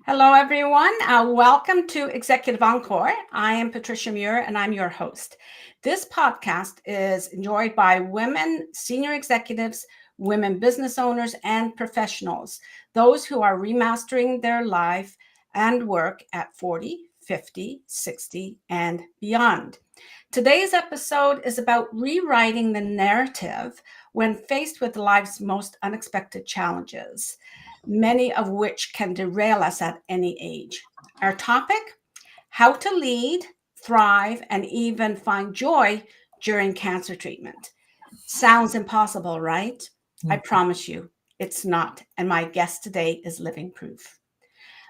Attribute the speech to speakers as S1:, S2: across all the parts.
S1: Hello, everyone. Welcome to Executive Encore. I am Patricia Muir, and I'm your host. This podcast is enjoyed by women senior executives, women business owners, and professionals, those who are remastering their life and work at 40, 50, 60, and beyond. Today's episode is about rewriting the narrative when faced with life's most unexpected challenges, many of which can derail us at any age. Our topic: how to lead, thrive, and even find joy during cancer treatment. Sounds impossible, right? I promise you, it's not. And my guest today is living proof.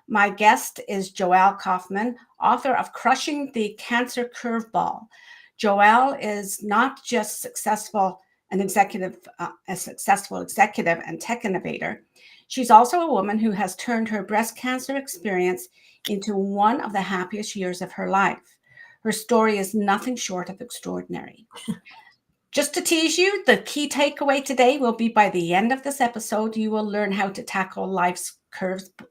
S1: My guest is Joelle Kaufman, author of Crushing the Cancer Curveball. Joelle is not just a successful executive and tech innovator. She's also a woman who has turned her breast cancer experience into one of the happiest years of her life. Her story is nothing short of extraordinary. Just to tease you, the key takeaway today will be by the end of this episode, you will learn how to tackle life's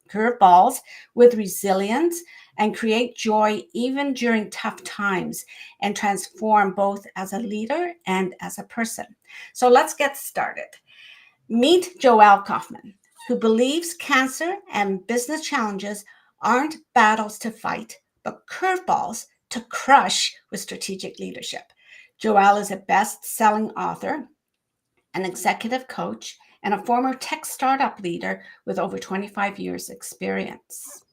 S1: curveballs with resilience and create joy even during tough times and transform both as a leader and as a person. So let's get started. Meet Joelle Kaufman, who believes cancer and business challenges aren't battles to fight, but curveballs to crush with strategic leadership. Joelle is a best-selling author, an executive coach, and a former tech startup leader with over 25 years experience.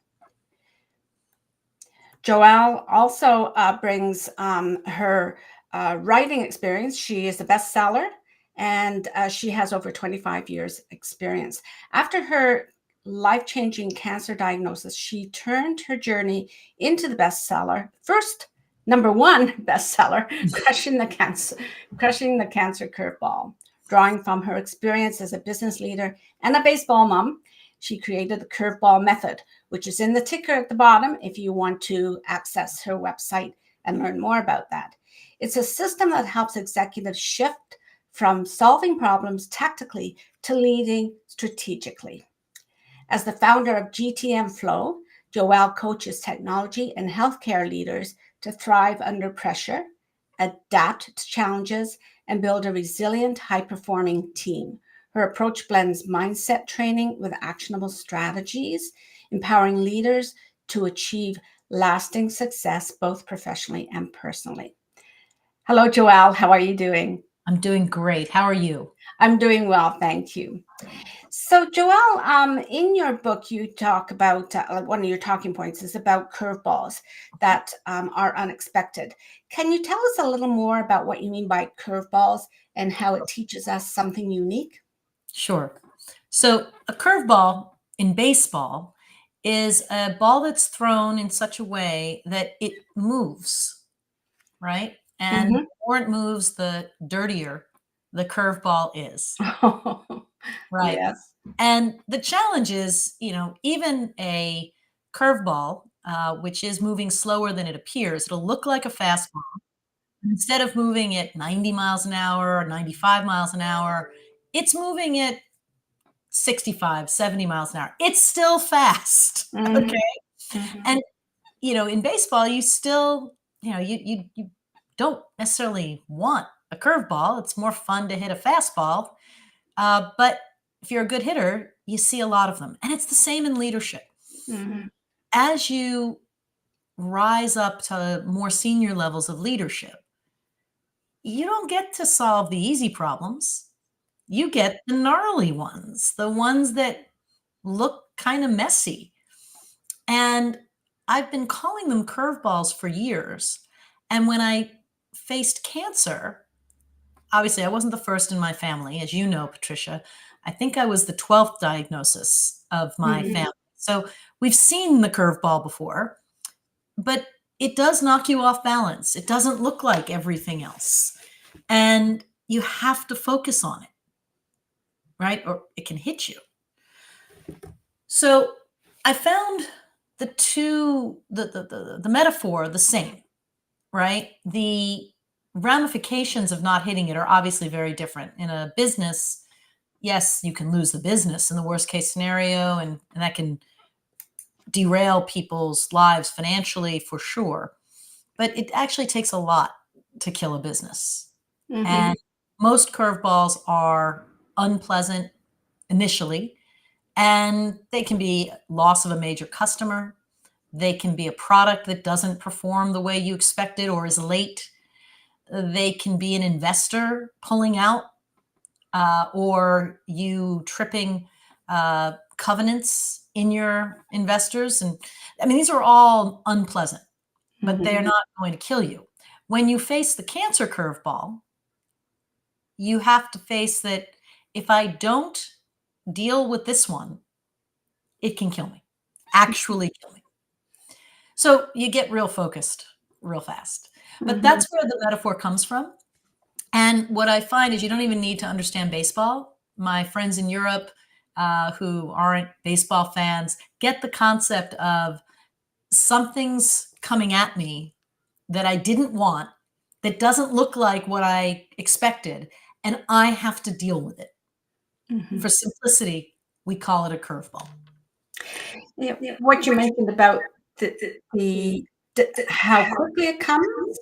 S1: Joelle also brings her writing experience. She is a bestseller, and she has over 25 years experience. After her life-changing cancer diagnosis, she turned her journey into the bestseller. First, number one bestseller, Crushing the Cancer Curveball. Drawing from her experience as a business leader and a baseball mom, she created the Curveball method, which is in the ticker at the bottom if you want to access her website and learn more about that. It's a system that helps executives shift from solving problems tactically to leading strategically. As the founder of GTM Flow, Joelle coaches technology and healthcare leaders to thrive under pressure, adapt to challenges, and build a resilient, high-performing team. Her approach blends mindset training with actionable strategies, empowering leaders to achieve lasting success, both professionally and personally. Hello, Joelle. How are you doing?
S2: I'm doing great. How are you?
S1: I'm doing well, thank you. So, Joelle, in your book, you talk about one of your talking points is about curveballs that are unexpected. Can you tell us a little more about what you mean by curveballs and how it teaches us something unique?
S2: Sure. So, a curveball in baseball is a ball that's thrown in such a way that it moves, right? And the more it moves, the dirtier the curveball is, right?
S1: Yes.
S2: And the challenge is, even a curveball, which is moving slower than it appears, it'll look like a fastball. Instead of moving at 90 miles an hour or 95 miles an hour, it's moving at 65, 70 miles an hour. It's still fast. Okay. And, in baseball, you still, you don't necessarily want a curveball. It's more fun to hit a fastball. But if you're a good hitter, you see a lot of them. And it's the same in leadership. As you rise up to more senior levels of leadership, you don't get to solve the easy problems. You get the gnarly ones, the ones that look kind of messy. And I've been calling them curveballs for years. And when I faced cancer, obviously I wasn't the first in my family, as you know, Patricia. I think I was the 12th diagnosis of my family. So we've seen the curveball before, but it does knock you off balance. It doesn't look like everything else. And you have to focus on it, right? Or it can hit you. So I found the metaphor the same, right? The ramifications of not hitting it are obviously very different. In a business, yes, you can lose the business in the worst case scenario, and that can derail people's lives financially for sure, but it actually takes a lot to kill a business.
S1: Mm-hmm.
S2: And most curveballs are unpleasant initially, and they can be loss of a major customer. They can be a product that doesn't perform the way you expected or is late. They can be an investor pulling out, or you tripping covenants in your investors. And I mean, these are all unpleasant, but they're
S1: Mm-hmm.
S2: not going to kill you. When you face the cancer curveball, you have to face that if I don't deal with this one, it can kill me, actually kill me. So you get real focused real fast. But
S1: Mm-hmm.
S2: that's where the metaphor comes from. And what I find is you don't even need to understand baseball. My friends in Europe who aren't baseball fans get the concept of something's coming at me that I didn't want, that doesn't look like what I expected, and I have to deal with it.
S1: Mm-hmm.
S2: For simplicity, we call it a curveball.
S1: Yeah, what you mentioned about the, how quickly it comes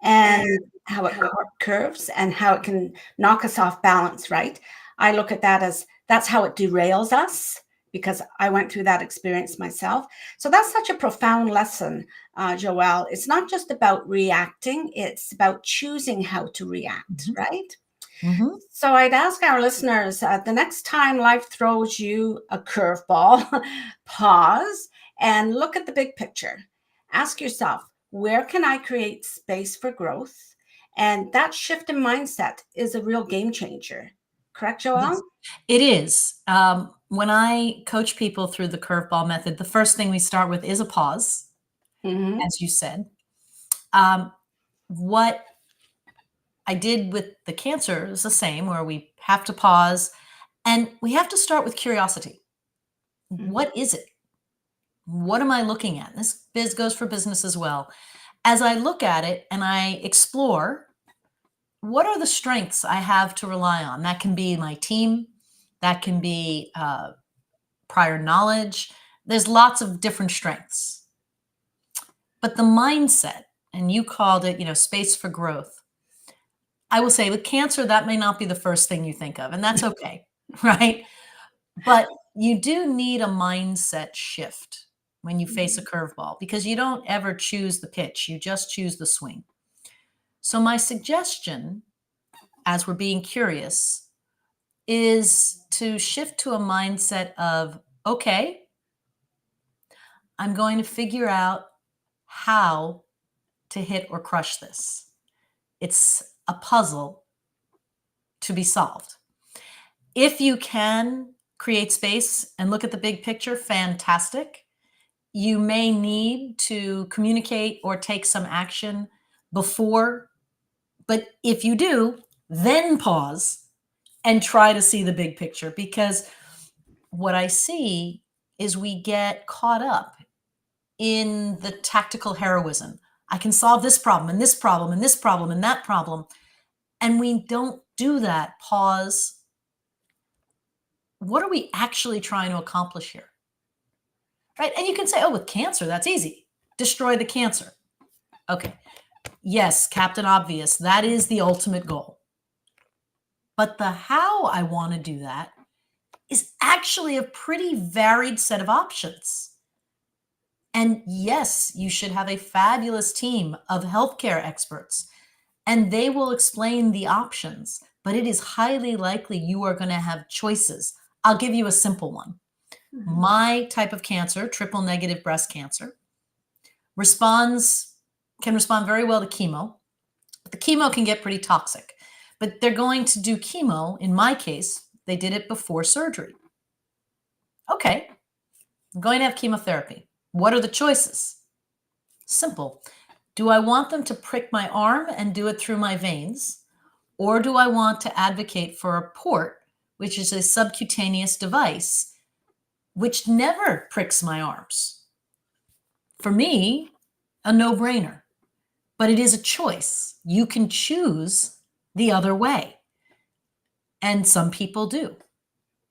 S1: and how it curves and how it can knock us off balance, right? I look at that as that's how it derails us because I went through that experience myself. So that's such a profound lesson, Joelle. It's not just about reacting, it's about choosing how to react,
S2: Mhm.
S1: right?
S2: Mhm.
S1: So I'd ask our listeners the next time life throws you a curveball, pause and look at the big picture. Ask yourself, where can I create space for growth? And that shift in mindset is a real game changer. Correct, Joelle?
S2: Yes, it is. When I coach people through the curveball method, the first thing we start with is a pause,
S1: Mm-hmm.
S2: as you said. Um, what I did with the cancer is the same, where we have to pause and we have to start with curiosity. What is it? What am I looking at? This biz goes for business as well. As I look at it and I explore, what are the strengths I have to rely on? That can be my team, that can be prior knowledge. There's lots of different strengths. But the mindset, and you called it, space for growth. I will say with cancer, that may not be the first thing you think of, and that's okay, right? But you do need a mindset shift when you face a curveball because you don't ever choose the pitch, you just choose the swing. So, my suggestion, as we're being curious, is to shift to a mindset of, okay, I'm going to figure out how to hit or crush this. It's a puzzle to be solved. If you can create space and look at the big picture, fantastic. You may need to communicate or take some action before, but if you do, then pause and try to see the big picture because what I see is we get caught up in the tactical heroism. I can solve this problem and this problem and this problem and that problem. And we don't do that. Pause. What are we actually trying to accomplish here? Right? And you can say, oh, with cancer, that's easy. Destroy the cancer. Okay. Yes, Captain Obvious, that is the ultimate goal. But the how I want to do that is actually a pretty varied set of options. And yes, you should have a fabulous team of healthcare experts, and they will explain the options, but it is highly likely you are going to have choices. I'll give you a simple one.
S1: Mm-hmm.
S2: My type of cancer, triple negative breast cancer, can respond very well to chemo, but the chemo can get pretty toxic. But they're going to do chemo. In my case, they did it before surgery. Okay, I'm going to have chemotherapy. What are the choices? Simple. Do I want them to prick my arm and do it through my veins? Or do I want to advocate for a port, which is a subcutaneous device, which never pricks my arms? For me, a no brainer, but it is a choice. You can choose the other way. And some people do.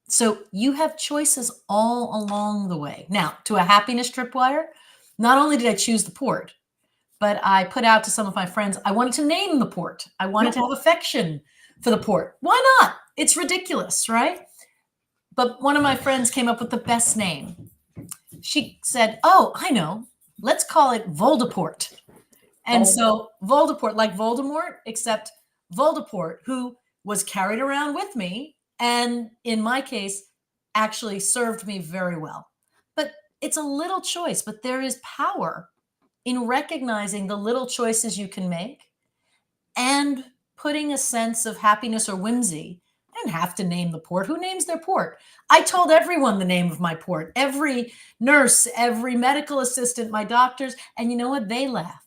S2: So you have choices all along the way. Now, to a happiness tripwire, not only did I choose the port, but I put out to some of my friends, I wanted to name the port. I wanted to have affection for the port. Why not? It's ridiculous, right? But one of my friends came up with the best name. She said, "Oh, I know. Let's call it Voldemort." And
S1: Oh,
S2: so Voldemort, like Voldemort, except Voldemort, who was carried around with me, and in my case, actually served me very well. But it's a little choice, but there is power in recognizing the little choices you can make and putting a sense of happiness or whimsy. I didn't have to name the port. Who names their port? I told everyone the name of my port, every nurse, every medical assistant, my doctors, and you know what? They laughed.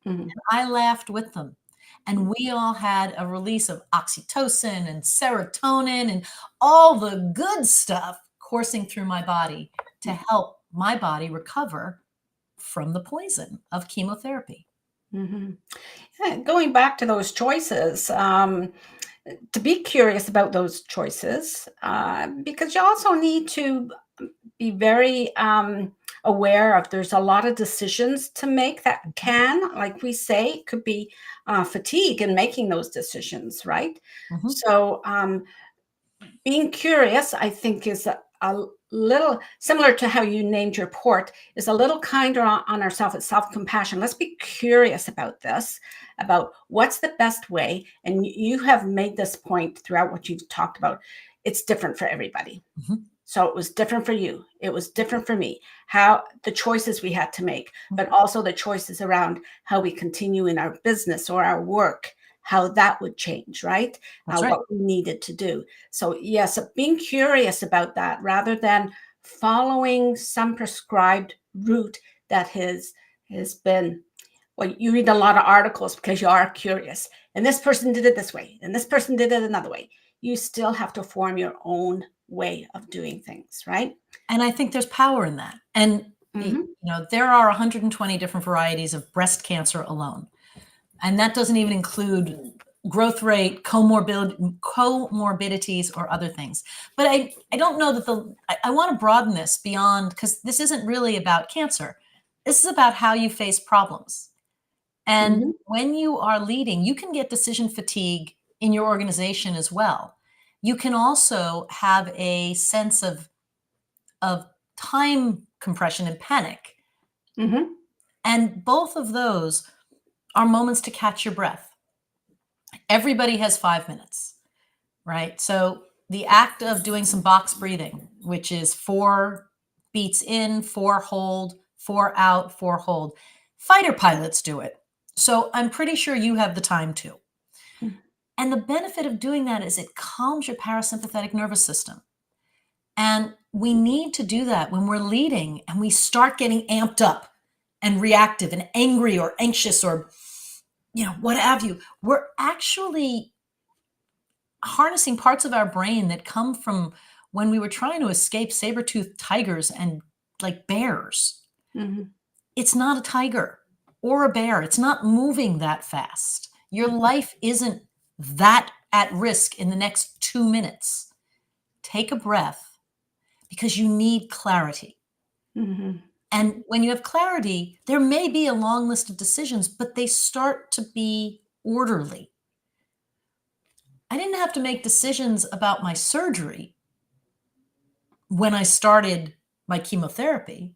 S1: mhm.
S2: I laughed with them. And we all had a release of oxytocin and serotonin and all the good stuff coursing through my body to help my body recover from the poison of chemotherapy.
S1: Mhm. Yeah, going back to those choices, to be curious about those choices, because you also need to be very aware of there's a lot of decisions to make that can, like we say, could be fatigue in making those decisions, right?
S2: Mhm.
S1: So being curious, I think, is a little similar to how you named your port, is a little kinder on ourselves. It's self-compassion. Let's be curious about this, about what's the best way. And you have made this point throughout what you've talked about. It's different for everybody.
S2: Mhm.
S1: So it was different for you. It was different for me. How the choices we had to make, but
S2: Mhm.
S1: also the choices around how we continue in our business or our work, how that would change, right?
S2: That's right.
S1: What we needed to do. So yes, being curious about that rather than following some prescribed route that has been. Well, you read a lot of articles because you are curious, and this person did it this way, and this person did it another way. You still have to form your own way of doing things, right?
S2: And I think there's power in that. And
S1: Hmm.
S2: there are 120 different varieties of breast cancer alone. And that doesn't even include growth rate, comorbidities, or other things. But I don't know that I want to broaden this beyond, because this isn't really about cancer. This is about how you face problems. And
S1: Hmm.
S2: when you are leading, you can get decision fatigue in your organization as well. You can also have a sense of time compression and panic.
S1: Hmm.
S2: And both of those are moments to catch your breath. Everybody has 5 minutes, right? So the act of doing some box breathing, which is 4 beats in, 4 hold, 4 out, 4 hold. Fighter pilots do it. So I'm pretty sure you have the time to. And the benefit of doing that is it calms your parasympathetic nervous system. And we need to do that when we're leading and we start getting amped up and reactive and angry or anxious or what have you. We're actually harnessing parts of our brain that come from when we were trying to escape saber-toothed tigers and like bears.
S1: Hmm.
S2: It's not a tiger or a bear. It's not moving that fast. Your life isn't that at risk in the next 2 minutes. Take a breath because you need clarity.
S1: Hmm.
S2: And when you have clarity, there may be a long list of decisions, but they start to be orderly. I didn't have to make decisions about my surgery when I started my chemotherapy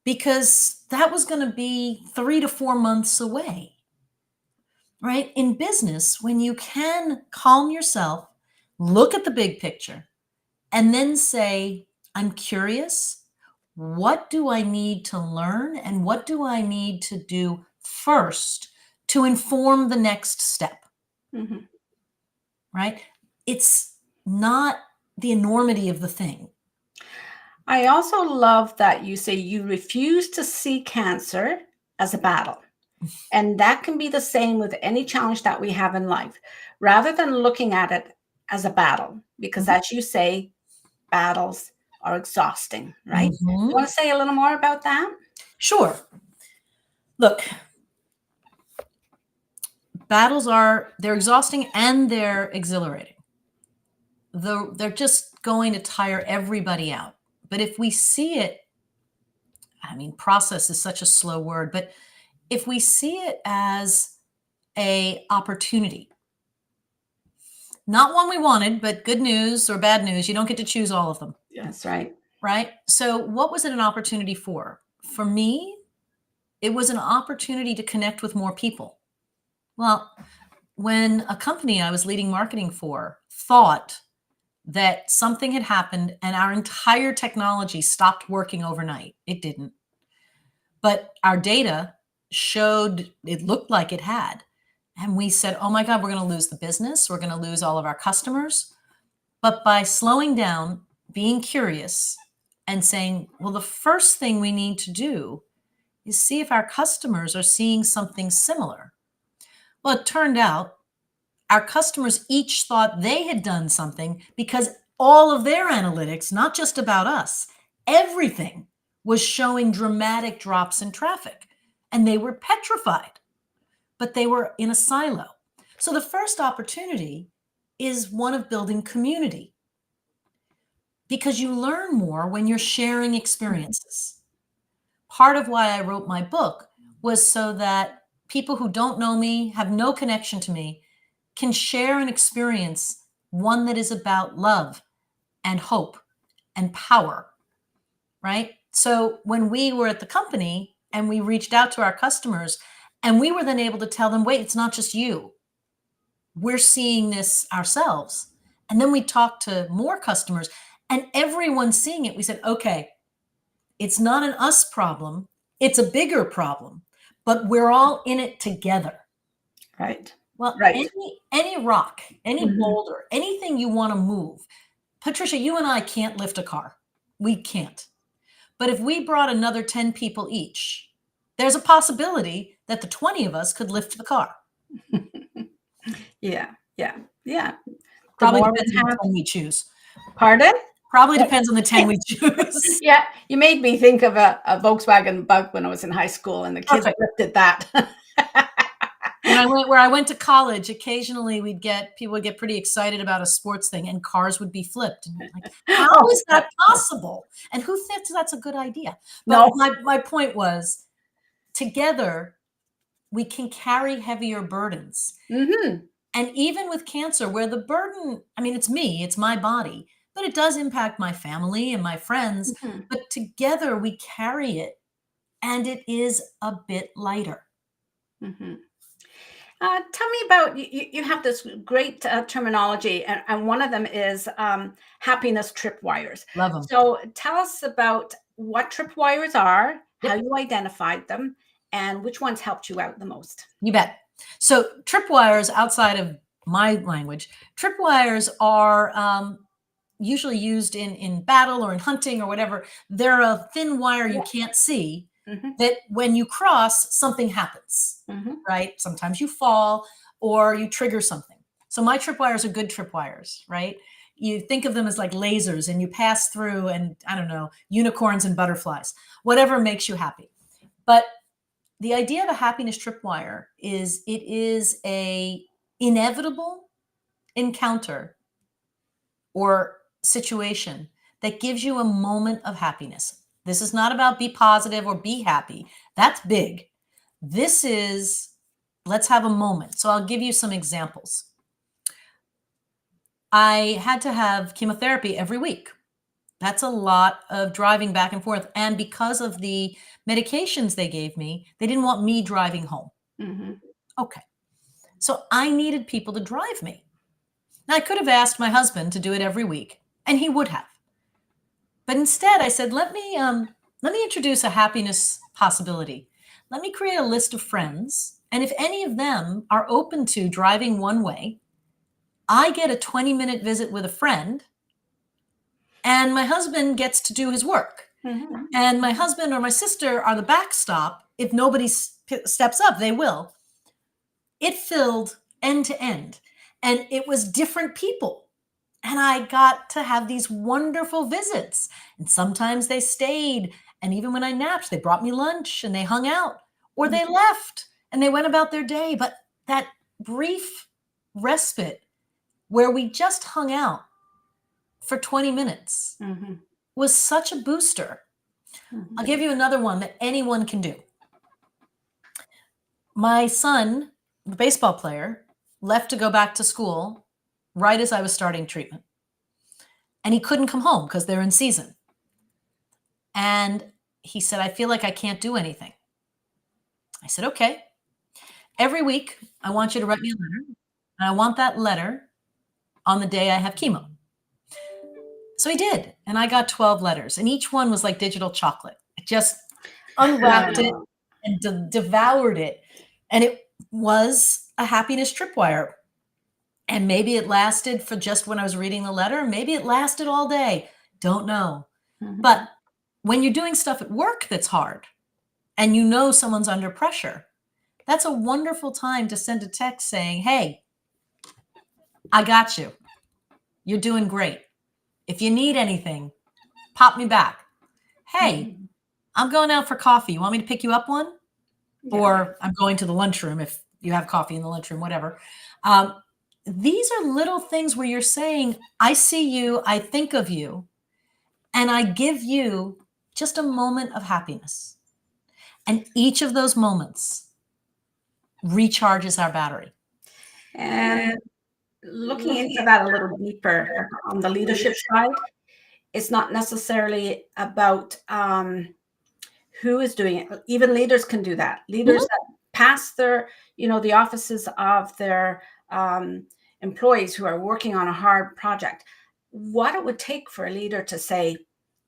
S2: because that was going to be 3 to 4 months away, right? In business, when you can calm yourself, look at the big picture, and then say, I'm curious. What do I need to learn? And what do I need to do first to inform the next step,
S1: Hmm.
S2: right? It's not the enormity of the thing.
S1: I also love that you say you refuse to see cancer as a battle. And that can be the same with any challenge that we have in life, rather than looking at it as a battle, because
S2: Mhm.
S1: as you say, battles are exhausting, right? You
S2: Mhm.
S1: want to say a little more about that?
S2: Sure. Look, battles they're exhausting and they're exhilarating. they're just going to tire everybody out. But if we see it, I mean, process is such a slow word, but if we see it as a opportunity, not one we wanted, but good news or bad news, you don't get to choose all of them,
S1: That's right.
S2: right? So what was it an opportunity for? For me, it was an opportunity to connect with more people. Well, when a company I was leading marketing for thought that something had happened and our entire technology stopped working overnight, it didn't. But our data showed it looked like it had. And we said, oh my God, we're going to lose the business. We're going to lose all of our customers. But by slowing down, being curious, and saying, well, the first thing we need to do is see if our customers are seeing something similar. Well, it turned out our customers each thought they had done something because all of their analytics, not just about us, everything was showing dramatic drops in traffic. And they were petrified, but they were in a silo. So the first opportunity is one of building community, because you learn more when you're sharing experiences. Part of why I wrote my book was so that people who don't know me, have no connection to me, can share an experience, one that is about love and hope and power, right? So when we were at the company and we reached out to our customers, and we were then able to tell them, wait, it's not just you. We're seeing this ourselves. And then we talked to more customers, and everyone's seeing it. We said, okay, it's not an us problem. It's a bigger problem, but we're all in it together.
S1: Right.
S2: Well,
S1: Right.
S2: any rock, any
S1: Mhm.
S2: boulder, anything you want to move. Patricia, you and I can't lift a car. We can't. But if we brought another 10 people each, there's a possibility that the 20 of us could lift the car.
S1: Yeah. Yeah. Yeah. The
S2: Probably
S1: more
S2: depends
S1: we
S2: on the
S1: have,
S2: 10 we choose.
S1: pardon?
S2: Probably depends on the 10 we choose.
S1: Yeah, you made me think of a Volkswagen Bug when I was in high school, and the kids
S2: Perfect.
S1: lifted that.
S2: Where I went to college, occasionally people would get pretty excited about a sports thing, and cars would be flipped. And like, how
S1: Oh,
S2: is that possible? And who thinks that's a good idea? But
S1: no.
S2: my point was, together we can carry heavier burdens.
S1: Mhm.
S2: And even with cancer, where the burden, I mean, it's me, it's my body, but it does impact my family and my friends.
S1: Mhm.
S2: But together we carry it, and it is a bit lighter.
S1: Mhm. Tell me about you have this great terminology, and one of them is happiness tripwires.
S2: Love them.
S1: So tell us about what tripwires are, how
S2: Yep.
S1: you identified them, and which ones helped you out the most.
S2: You bet. So tripwires, outside of my language, tripwires are usually used in battle or in hunting or whatever. They're a thin wire you
S1: Yeah.
S2: can't see,
S1: Hmm.
S2: that when you cross, something happens,
S1: Hmm.
S2: right? Sometimes you fall or you trigger something. So my tripwires are good tripwires, right? You think of them as like lasers, and you pass through, and I don't know, unicorns and butterflies, whatever makes you happy. But the idea of a happiness tripwire is it is a inevitable encounter or situation that gives you a moment of happiness. This is not about be positive or be happy. That's big. This is, let's have a moment. So I'll give you some examples. I had to have chemotherapy every week. That's a lot of driving back and forth. And because of the medications they gave me, they didn't want me driving home.
S1: Hmm.
S2: Okay. So I needed people to drive me. Now, I could have asked my husband to do it every week, and he would have. But instead, I said, let me introduce a happiness possibility. Let me create a list of friends, and if any of them are open to driving one way, I get a 20-minute visit with a friend, and my husband gets to do his work.
S1: Hmm.
S2: And my husband or my sister are the backstop. If nobody steps up, they will. It filled end to end, and it was different people. And I got to have these wonderful visits. And sometimes they stayed. And even when I napped, they brought me lunch and they hung out, or they left and they went about their day. But that brief respite where we just hung out for 20 minutes
S1: Mm-hmm.
S2: was such a booster.
S1: Mm-hmm.
S2: I'll give you another one that anyone can do. My son, the baseball player, left to go back to school right as I was starting treatment. And he couldn't come home because they're in season. And he said, I feel like I can't do anything. I said, okay. Every week, I want you to write me a letter. And I want that letter on the day I have chemo. So he did. And I got 12 letters. And each one was like digital chocolate. I just unwrapped it and devoured it. And it was a happiness tripwire. And maybe it lasted for just when I was reading the letter. Maybe it lasted all day. Don't know.
S1: Mm-hmm.
S2: But when you're doing stuff at work that's hard and you know someone's under pressure, that's a wonderful time to send a text saying, hey, I got you. You're doing great. If you need anything, pop me back. Hey, I'm going out for coffee. You want me to pick you up one?
S1: Yeah.
S2: Or I'm going to the lunchroom if you have coffee in the lunchroom, whatever. These are little things where you're saying, I see you, I think of you, and I give you just a moment of happiness. And each of those moments recharges our battery.
S1: And looking into that a little deeper on the leadership side, it's not necessarily about who is doing it. Even leaders can do that. Leaders that pass their, the offices of their employees who are working on a hard project. What it would take for a leader to say,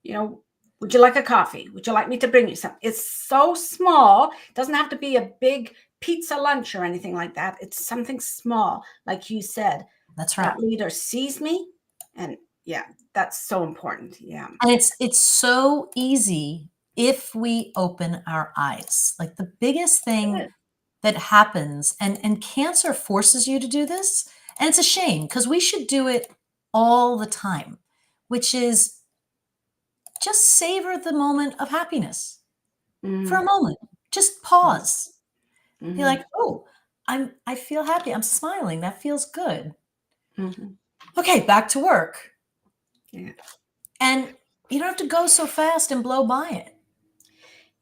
S1: would you like a coffee? Would you like me to bring you some? It's so small. It doesn't have to be a big pizza lunch or anything like that. It's something small, like you said.
S2: That's right.
S1: That leader sees me, and yeah, that's so important. Yeah.
S2: And it's so easy if we open our eyes. Like the biggest thing that happens, and cancer forces you to do this, and it's a shame because we should do it all the time, which is just savor the moment of happiness for a moment. Just pause.
S1: Mm-hmm.
S2: Be like, oh, I feel happy. I'm smiling. That feels good.
S1: Mm-hmm.
S2: Okay, back to work.
S1: Yeah.
S2: And you don't have to go so fast and blow by it.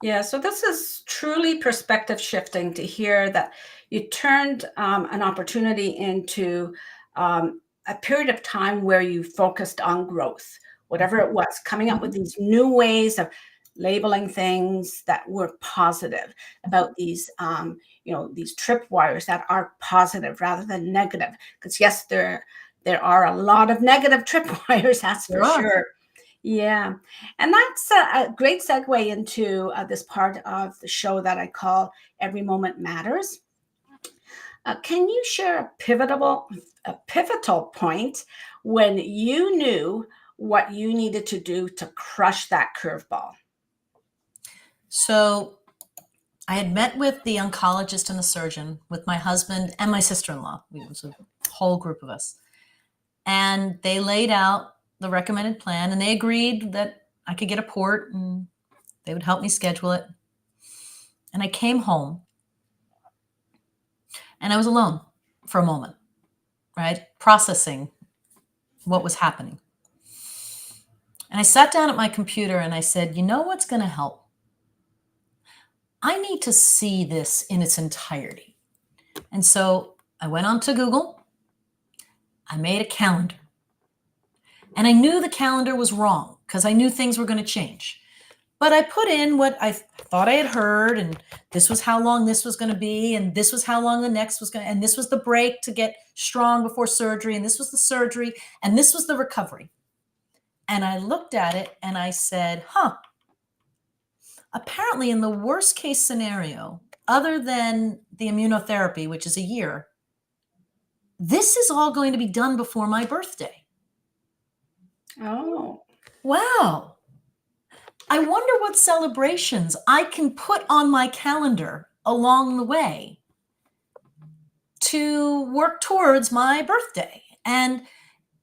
S1: Yeah, so this is truly perspective shifting to hear that you turned an opportunity into a period of time where you focused on growth, whatever it was, coming up with these new ways of labeling things that were positive, about these, these tripwires that are positive rather than negative. Because yes, there are a lot of negative tripwires, that's for sure. Yeah. And that's a great segue into this part of the show that I call Every Moment Matters. Can you share a pivotal point when you knew what you needed to do to crush that curveball?
S2: So I had met with the oncologist and the surgeon, with my husband and my sister-in-law. It was a whole group of us. And they laid out the recommended plan, and they agreed that I could get a port and they would help me schedule it. And I came home and I was alone for a moment, right? Processing what was happening. And I sat down at my computer and I said, you know what's going to help? I need to see this in its entirety. And so I went on to Google. I made a calendar. And I knew the calendar was wrong because I knew things were going to change. But I put in what I thought I had heard, and this was how long this was going to be, and this was how long the next was going to, and this was the break to get strong before surgery, and this was the surgery, and this was the recovery. And I looked at it and I said, apparently in the worst case scenario, other than the immunotherapy, which is a year, this is all going to be done before my birthday.
S1: Oh.
S2: Wow. I wonder what celebrations I can put on my calendar along the way to work towards my birthday. And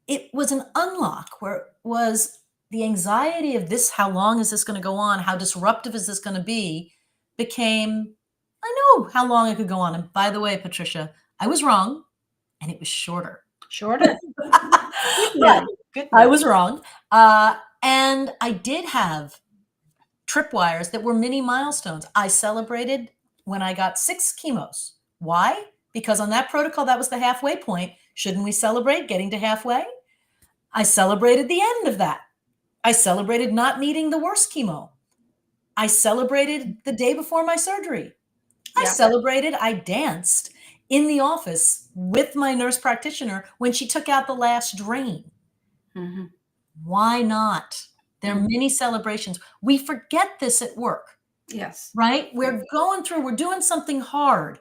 S2: it was an unlock where it was the anxiety of this, how long is this going to go on? How disruptive is this going to be? Became, I know how long it could go on. And by the way, Patricia, I was wrong, and it was shorter.
S1: Shorter.
S2: But
S1: Good
S2: I
S1: news.
S2: was wrong. And I did have tripwires that were mini milestones. I celebrated when I got 6 chemos. Why? Because on that protocol, that was the halfway point. Shouldn't we celebrate getting to halfway? I celebrated the end of that. I celebrated not needing the worst chemo. I celebrated the day before my surgery.
S1: Yeah.
S2: I danced in the office with my nurse practitioner when she took out the last drain.
S1: Hmm.
S2: Why not? There are many celebrations. We forget this at work,
S1: Yes.
S2: right? We're going through, we're doing something hard,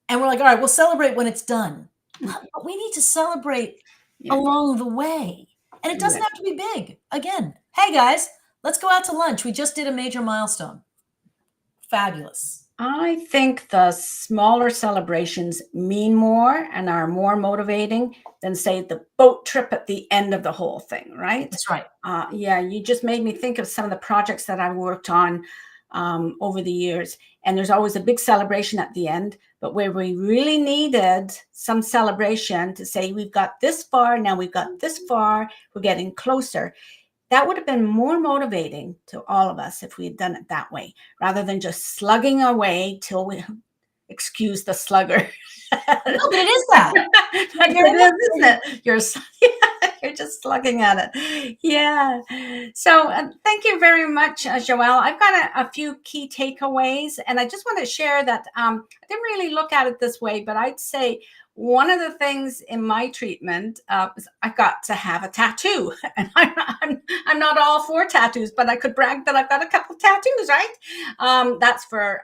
S2: and we're like, all right, we'll celebrate when it's done. But we need to celebrate
S1: Yeah.
S2: along the way. And it doesn't
S1: Yeah.
S2: have to be big. Again, hey guys, let's go out to lunch. We just did a major milestone. Fabulous.
S1: I think the smaller celebrations mean more and are more motivating than, say, the boat trip at the end of the whole thing, right?
S2: That's right.
S1: Yeah, you just made me think of some of the projects that I've worked on over the years. And there's always a big celebration at the end, but where we really needed some celebration to say, we've got this far, now we've got this far, we're getting closer. That would have been more motivating to all of us if we had done it that way, rather than just slugging away till we, excuse the slugger.
S2: No, but it is that.
S1: But
S2: You're
S1: it is, isn't it? You're just slugging at it. Yeah. So thank you very much, Joelle. I've got a few key takeaways, and I just want to share that I didn't really look at it this way, but I'd say one of the things in my treatment is I got to have a tattoo. And I'm not all for tattoos, but I could brag that I've got a couple tattoos, right? That's for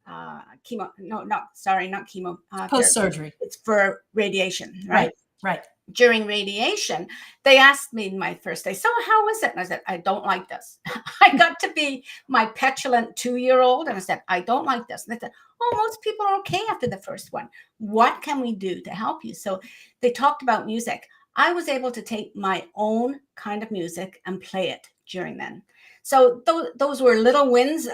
S1: chemo. No, sorry, not chemo.
S2: Post surgery.
S1: It's for radiation, right?
S2: Right.
S1: During radiation, they asked me in my first day, so how was it? And I said, I don't like this. I got to be my petulant 2-year-old. And I said, I don't like this. And they said, oh, most people are okay after the first one. What can we do to help you? So they talked about music. I was able to take my own kind of music and play it during then. So those were little wins,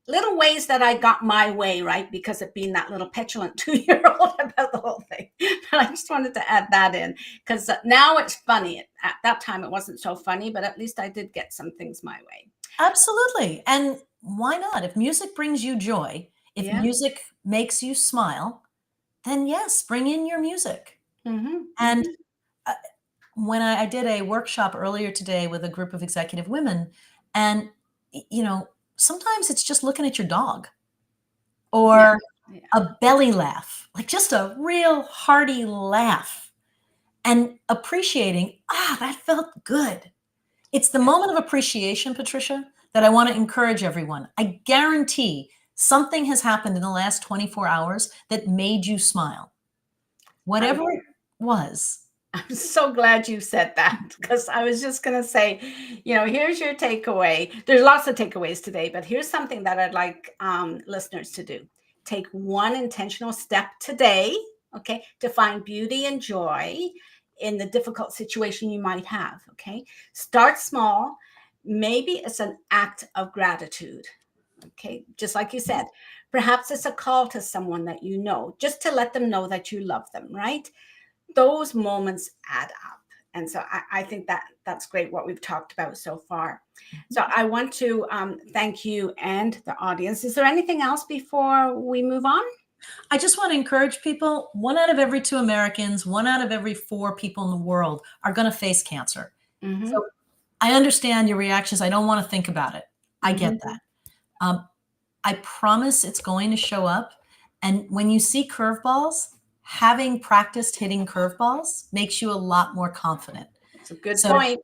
S1: little ways that I got my way, right? Because of being that little petulant 2-year-old about the whole thing. But I just wanted to add that in because now it's funny. At that time, it wasn't so funny, but at least I did get some things my way.
S2: Absolutely. And why not? If music brings you joy, if
S1: Yeah.
S2: music makes you smile, then yes, bring in your music.
S1: Mm-hmm.
S2: And when I did a workshop earlier today with a group of executive women, and sometimes it's just looking at your dog or a belly laugh, like just a real hearty laugh and appreciating, that felt good. It's the moment of appreciation, Patricia, that I want to encourage everyone. I guarantee something has happened in the last 24 hours that made you smile. Whatever it was.
S1: I'm so glad you said that because I was just going to say, here's your takeaway. There's lots of takeaways today, but here's something that I'd like listeners to do. Take one intentional step today, okay, to find beauty and joy in the difficult situation you might have, okay? Start small. Maybe it's an act of gratitude, okay? Just like you said, perhaps it's a call to someone that you know, just to let them know that you love them, right? Those moments add up. And so I think that's great what we've talked about so far. So I want to thank you and the audience. Is there anything else before we move on?
S2: I just want to encourage people, 1 out of every 2 Americans, 1 out of every 4 people in the world are going to face cancer.
S1: Mm-hmm.
S2: So I understand your reactions. I don't want to think about it. I get that. I promise it's going to show up. And when you see curveballs, having practiced hitting curveballs makes you a lot more confident.
S1: It's a good point.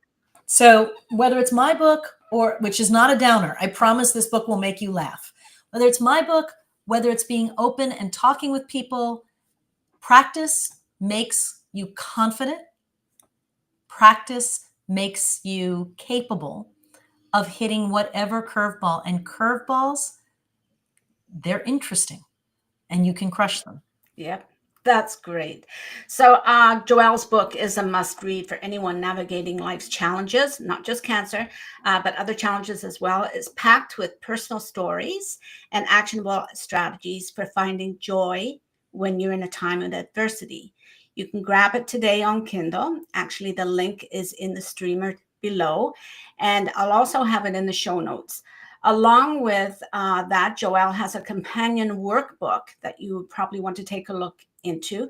S2: So whether it's my book which is not a downer, I promise this book will make you laugh. Whether it's my book, whether it's being open and talking with people, practice makes you confident. Practice makes you capable of hitting whatever curveball. And curveballs, they're interesting and you can crush them.
S1: Yep. That's great. So Joelle's book is a must read for anyone navigating life's challenges, not just cancer, but other challenges as well. It's packed with personal stories and actionable strategies for finding joy when you're in a time of adversity. You can grab it today on Kindle. Actually, the link is in the streamer below, and I'll also have it in the show notes. Along with that, Joelle has a companion workbook that you would probably want to take a look into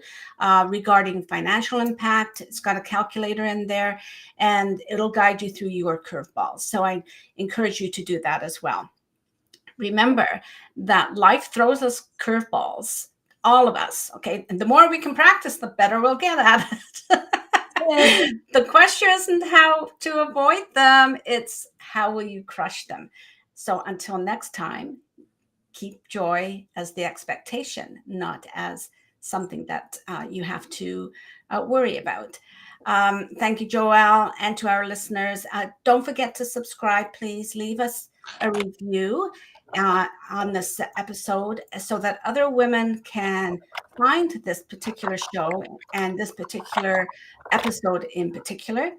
S1: regarding financial impact. It's got a calculator in there, and it'll guide you through your curveballs. So I encourage you to do that as well. Remember that life throws us curveballs, all of us, okay? And the more we can practice, the better we'll get at it. The question isn't how to avoid them, it's how will you crush them? So until next time, keep joy as the expectation, not as something that you have to worry about. Thank you, Joelle, and to our listeners. Don't forget to subscribe, please. Leave us a review on this episode so that other women can find this particular show and this particular episode in particular.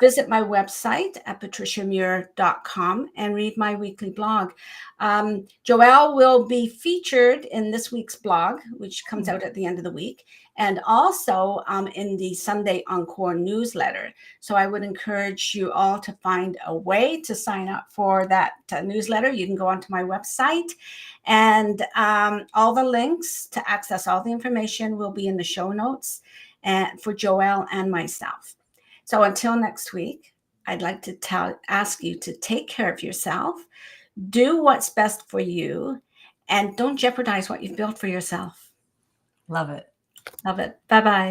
S1: Visit my website at patriciamuir.com and read my weekly blog. Joelle will be featured in this week's blog, which comes out at the end of the week, and also in the Sunday Encore newsletter. So I would encourage you all to find a way to sign up for that newsletter. You can go onto my website, and all the links to access all the information will be in the show notes for Joelle and myself. So until next week, I'd like to ask you to take care of yourself, do what's best for you, and don't jeopardize what you've built for yourself.
S2: Love it.
S1: Love it. Bye-bye.